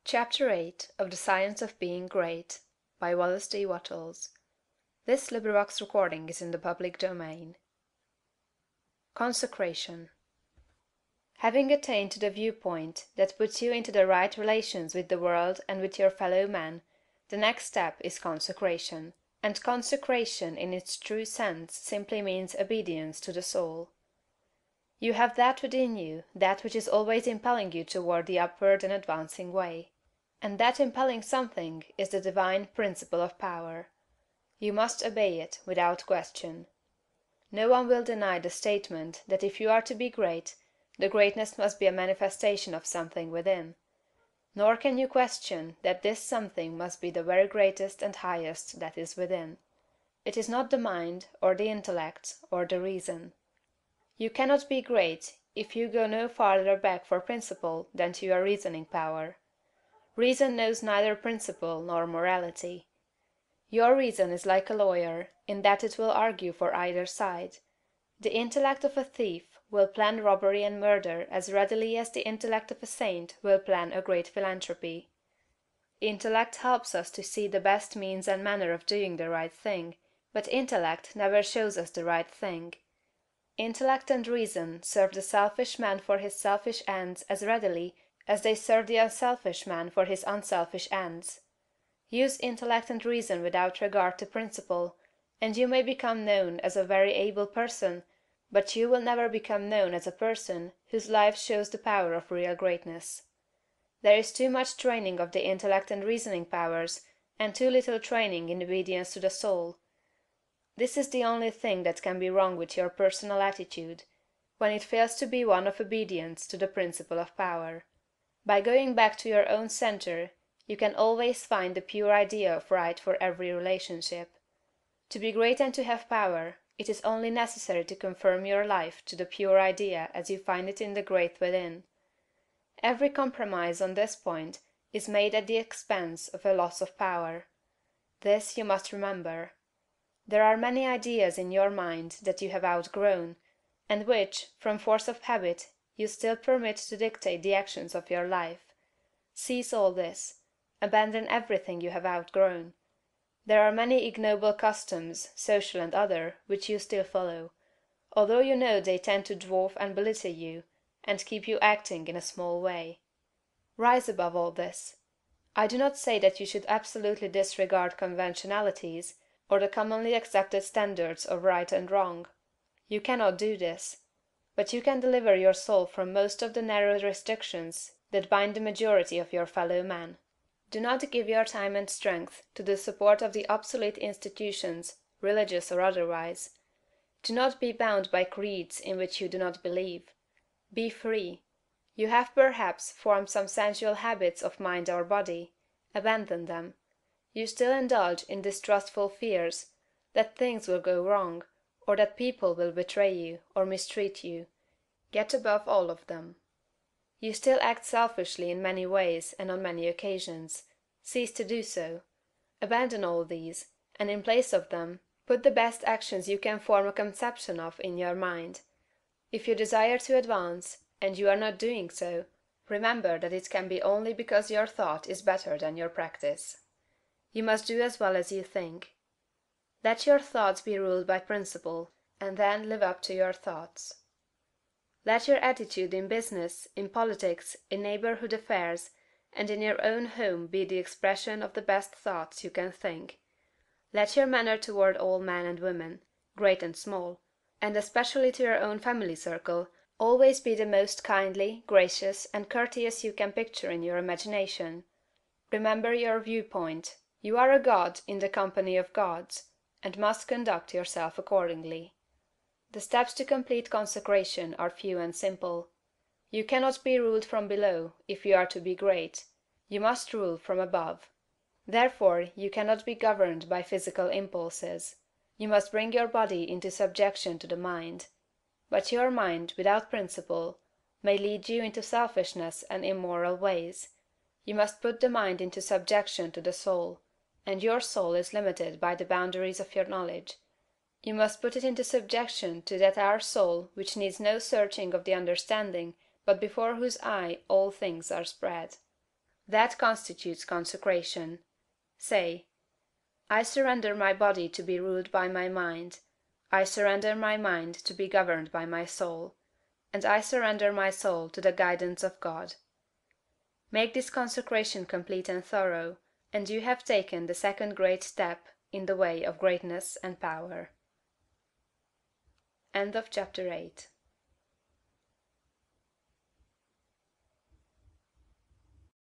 Chapter 8 of the Science of Being Great by Wallace D. Wattles. This recording is in the public domain. Consecration. Having attained to the viewpoint that puts you into the right relations with the world and with your fellow men, the next step is consecration. And consecration in its true sense simply means obedience to the soul. You have that within you, that which is always impelling you toward the upward and advancing way. And that impelling something is the divine principle of power. You must obey it without question. No one will deny the statement that if you are to be great, the greatness must be a manifestation of something within. Nor can you question that this something must be the very greatest and highest that is within. It is not the mind, or the intellect, or the reason. You cannot be great if you go no farther back for principle than to your reasoning power. Reason knows neither principle nor morality. Your reason is like a lawyer, in that it will argue for either side. The intellect of a thief will plan robbery and murder as readily as the intellect of a saint will plan a great philanthropy. Intellect helps us to see the best means and manner of doing the right thing, but intellect never shows us the right thing. Intellect and reason serve the selfish man for his selfish ends as readily as they serve the unselfish man for his unselfish ends. Use intellect and reason without regard to principle, and you may become known as a very able person, but you will never become known as a person whose life shows the power of real greatness. There is too much training of the intellect and reasoning powers, and too little training in obedience to the soul. This is the only thing that can be wrong with your personal attitude, when it fails to be one of obedience to the principle of power. By going back to your own center, you can always find the pure idea of right for every relationship. To be great and to have power, it is only necessary to conform your life to the pure idea as you find it in the great within. Every compromise on this point is made at the expense of a loss of power. This you must remember. There are many ideas in your mind that you have outgrown, and which, from force of habit, you still permit to dictate the actions of your life. Cease all this. Abandon everything you have outgrown. There are many ignoble customs, social and other, which you still follow, although you know they tend to dwarf and belittle you, and keep you acting in a small way. Rise above all this. I do not say that you should absolutely disregard conventionalities, or the commonly accepted standards of right and wrong. You cannot do this. But you can deliver your soul from most of the narrow restrictions that bind the majority of your fellow men. Do not give your time and strength to the support of the obsolete institutions, religious or otherwise. Do not be bound by creeds in which you do not believe. Be free. You have perhaps formed some sensual habits of mind or body. Abandon them. You still indulge in distrustful fears that things will go wrong, or that people will betray you or mistreat you. Get above all of them. You still act selfishly in many ways and on many occasions. Cease to do so. Abandon all these, and in place of them, put the best actions you can form a conception of in your mind. If you desire to advance, and you are not doing so, remember that it can be only because your thought is better than your practice. You must do as well as you think. Let your thoughts be ruled by principle, and then live up to your thoughts. Let your attitude in business, in politics, in neighborhood affairs, and in your own home be the expression of the best thoughts you can think. Let your manner toward all men and women, great and small, and especially to your own family circle, always be the most kindly, gracious, and courteous you can picture in your imagination. Remember your viewpoint. You are a god in the company of gods, and must conduct yourself accordingly. The steps to complete consecration are few and simple. You cannot be ruled from below if you are to be great. You must rule from above. Therefore you cannot be governed by physical impulses. You must bring your body into subjection to the mind. But your mind, without principle, may lead you into selfishness and immoral ways. You must put the mind into subjection to the soul, and your soul is limited by the boundaries of your knowledge. You must put it into subjection to that our soul which needs no searching of the understanding, but before whose eye all things are spread. That constitutes consecration. Say, I surrender my body to be ruled by my mind, I surrender my mind to be governed by my soul, and I surrender my soul to the guidance of God. Make this consecration complete and thorough, and you have taken the second great step in the way of greatness and power. Chapter 9.